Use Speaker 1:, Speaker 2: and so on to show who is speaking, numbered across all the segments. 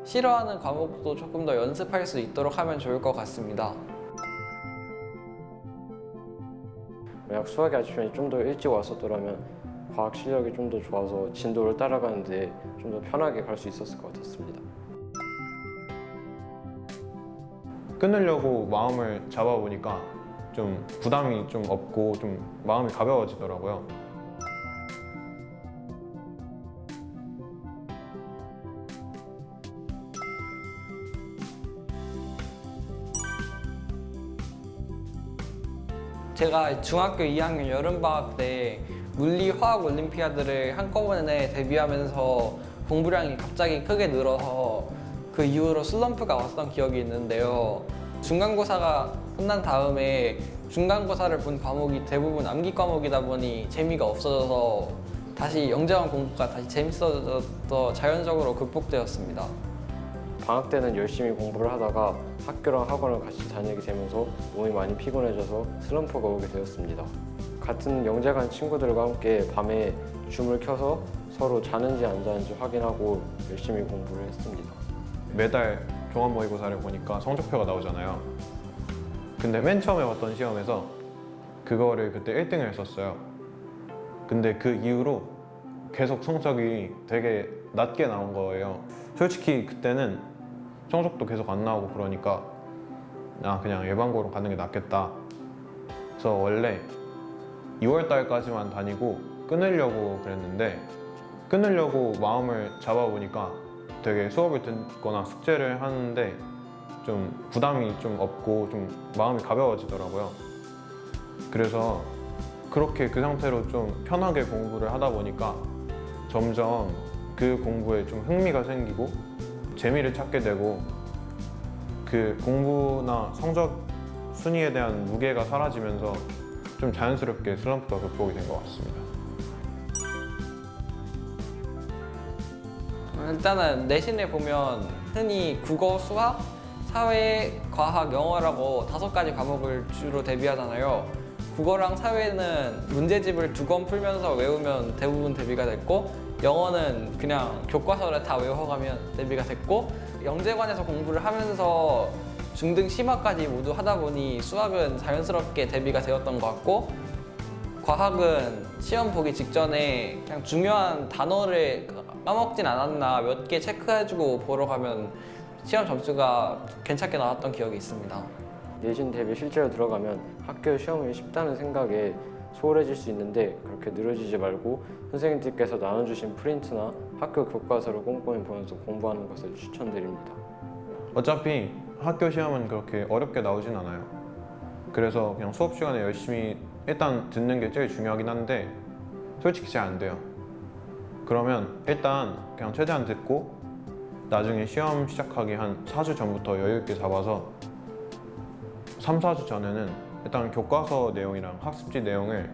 Speaker 1: 싫어하는 과목도 조금 더 연습할 수 있도록 하면 좋을 것 같습니다.
Speaker 2: 만약 수학이 아침에 좀 더 일찍 왔었더라면 과학 실력이 좀 더 좋아서 진도를 따라가는데 좀 더 편하게 갈 수 있었을 것 같았습니다.
Speaker 3: 끊으려고 마음을 잡아보니까 좀 부담이 좀 없고 좀 마음이 가벼워지더라고요.
Speaker 1: 제가 중학교 2학년 여름방학 때 물리 화학 올림피아드를 한꺼번에 데뷔하면서 공부량이 갑자기 크게 늘어서 그 이후로 슬럼프가 왔던 기억이 있는데요. 중간고사가 끝난 다음에 중간고사를 본 과목이 대부분 암기 과목이다 보니 재미가 없어져서 다시 영재관 공부가 다시 재밌어져서 자연적으로 극복되었습니다.
Speaker 2: 방학 때는 열심히 공부를 하다가 학교랑 학원을 같이 다니게 되면서 몸이 많이 피곤해져서 슬럼프가 오게 되었습니다. 같은 영재관 친구들과 함께 밤에 줌을 켜서 서로 자는지 안 자는지 확인하고 열심히 공부를 했습니다.
Speaker 3: 매달 종합 모의고사를 보니까 성적표가 나오잖아요. 근데 맨 처음에 봤던 시험에서 그거를 그때 1등을 했었어요. 근데 그 이후로 계속 성적이 되게 낮게 나온 거예요. 솔직히 그때는 성적도 계속 안 나오고 그러니까 그냥 예반고로 가는 게 낫겠다. 그래서 원래 2월 달까지만 다니고 끊으려고 그랬는데 끊으려고 마음을 잡아보니까 되게 수업을 듣거나 숙제를 하는데 좀 부담이 좀 없고 좀 마음이 가벼워지더라고요. 그래서 그렇게 그 상태로 좀 편하게 공부를 하다 보니까 점점 그 공부에 좀 흥미가 생기고 재미를 찾게 되고 그 공부나 성적 순위에 대한 무게가 사라지면서 좀 자연스럽게 슬럼프가 극복이 된 것 같습니다.
Speaker 1: 일단은 내신에 보면 흔히 국어, 수학, 사회, 과학, 영어라고 5가지 과목을 주로 대비하잖아요. 국어랑 사회는 문제집을 2권 풀면서 외우면 대부분 대비가 됐고, 영어는 그냥 교과서를 다 외워가면 대비가 됐고, 영재관에서 공부를 하면서 중등 심화까지 모두 하다 보니 수학은 자연스럽게 대비가 되었던 것 같고, 과학은 시험 보기 직전에 그냥 중요한 단어를 까먹진 않았나 몇 개 체크해주고 보러 가면 시험 점수가 괜찮게 나왔던 기억이 있습니다.
Speaker 2: 내신 대비 실제로 들어가면 학교 시험이 쉽다는 생각에 소홀해질 수 있는데 그렇게 늘어지지 말고 선생님들께서 나눠주신 프린트나 학교 교과서를 꼼꼼히 보면서 공부하는 것을 추천드립니다.
Speaker 3: 어차피 학교 시험은 그렇게 어렵게 나오진 않아요. 그래서 그냥 수업 시간에 열심히 일단 듣는 게 제일 중요하긴 한데 솔직히 잘 안 돼요. 그러면 일단 그냥 최대한 듣고 나중에 시험 시작하기 한 4주 전부터 여유 있게 잡아서 3, 4주 전에는 일단 교과서 내용이랑 학습지 내용을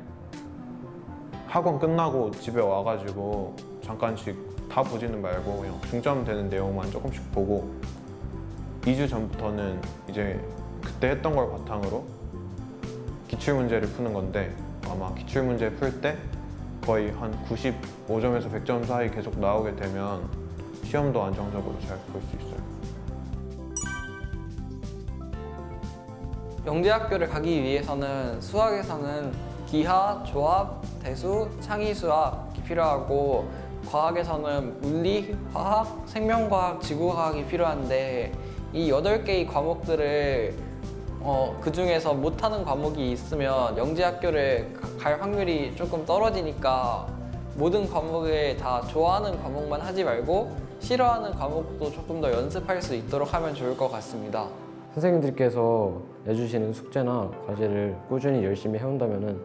Speaker 3: 학원 끝나고 집에 와가지고 잠깐씩 다 보지는 말고 그냥 중점되는 내용만 조금씩 보고 2주 전부터는 이제 그때 했던 걸 바탕으로 기출문제를 푸는 건데 아마 기출문제 풀 때 거의 한 95점에서 100점 사이 계속 나오게 되면 시험도 안정적으로 잘 볼 수 있어요.
Speaker 1: 영재학교를 가기 위해서는 수학에서는 기하, 조합, 대수, 창의수학이 필요하고 과학에서는 물리, 화학, 생명과학, 지구과학이 필요한데 이 8개의 과목들을 그 중에서 못하는 과목이 있으면 영재학교를 갈 확률이 조금 떨어지니까 모든 과목을 다 좋아하는 과목만 하지 말고 싫어하는 과목도 조금 더 연습할 수 있도록 하면 좋을 것 같습니다.
Speaker 2: 선생님들께서 내주시는 숙제나 과제를 꾸준히 열심히 해온다면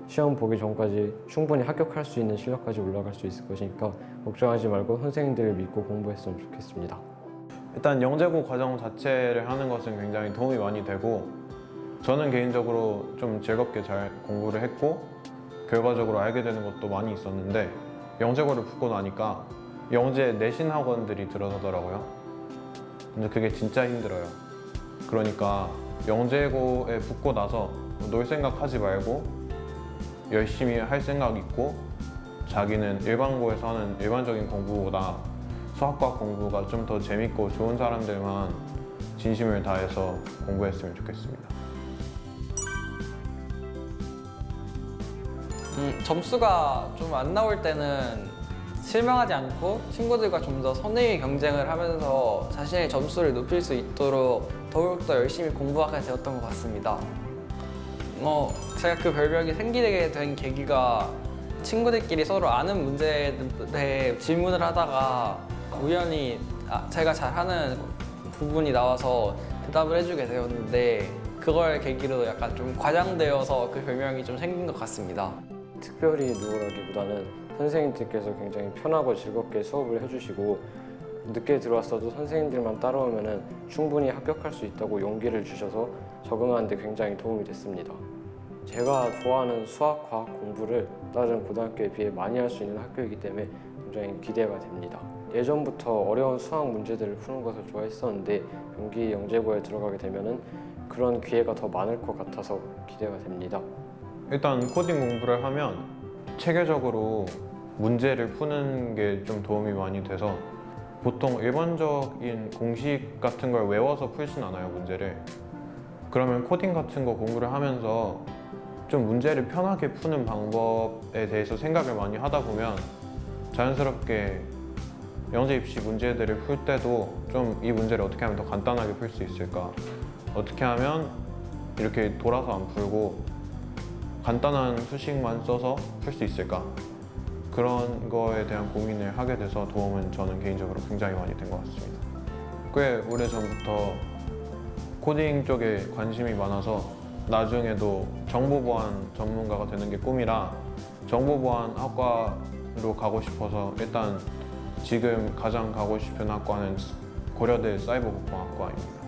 Speaker 2: 시험 보기 전까지 충분히 합격할 수 있는 실력까지 올라갈 수 있을 것이니까 걱정하지 말고 선생님들을 믿고 공부했으면 좋겠습니다.
Speaker 3: 일단 영재고 과정 자체를 하는 것은 굉장히 도움이 많이 되고 저는 개인적으로 좀 즐겁게 잘 공부를 했고 결과적으로 알게 되는 것도 많이 있었는데 영재고를 붙고 나니까 영재 내신 학원들이 들어서더라고요. 근데 그게 진짜 힘들어요. 그러니까 영재고에 붙고 나서 놀 생각 하지 말고 열심히 할 생각 있고 자기는 일반고에서 하는 일반적인 공부보다 수학과 공부가 좀 더 재밌고 좋은 사람들만 진심을 다해서 공부했으면 좋겠습니다.
Speaker 1: 점수가 좀 안 나올 때는 실망하지 않고 친구들과 좀 더 선의의 경쟁을 하면서 자신의 점수를 높일 수 있도록 더욱더 열심히 공부하게 되었던 것 같습니다. 제가 그 별명이 생기게 된 계기가 친구들끼리 서로 아는 문제에 대해 질문을 하다가 우연히 제가 잘하는 부분이 나와서 대답을 해주게 되었는데 그걸 계기로 약간 좀 과장되어서 그 별명이 좀 생긴 것 같습니다.
Speaker 2: 특별히 누구라기보다는 선생님들께서 굉장히 편하고 즐겁게 수업을 해주시고 늦게 들어왔어도 선생님들만 따라오면 충분히 합격할 수 있다고 용기를 주셔서 적응하는 데 굉장히 도움이 됐습니다. 제가 좋아하는 수학, 과학 공부를 다른 고등학교에 비해 많이 할 수 있는 학교이기 때문에 굉장히 기대가 됩니다. 예전부터 어려운 수학 문제들을 푸는 것을 좋아했었는데 경기 영재고에 들어가게 되면 그런 기회가 더 많을 것 같아서 기대가 됩니다.
Speaker 3: 일단 코딩 공부를 하면 체계적으로 문제를 푸는 게 좀 도움이 많이 돼서 보통 일반적인 공식 같은 걸 외워서 풀진 않아요, 문제를. 그러면 코딩 같은 거 공부를 하면서 좀 문제를 편하게 푸는 방법에 대해서 생각을 많이 하다 보면 자연스럽게 영재 입시 문제들을 풀 때도 좀 이 문제를 어떻게 하면 더 간단하게 풀 수 있을까? 어떻게 하면 이렇게 돌아서 안 풀고 간단한 수식만 써서 풀 수 있을까? 그런 거에 대한 고민을 하게 돼서 도움은 저는 개인적으로 굉장히 많이 된 것 같습니다. 꽤 오래전부터 코딩 쪽에 관심이 많아서 나중에도 정보보안 전문가가 되는 게 꿈이라 정보보안 학과로 가고 싶어서 일단 지금 가장 가고 싶은 학과는 고려대 사이버국방학과입니다.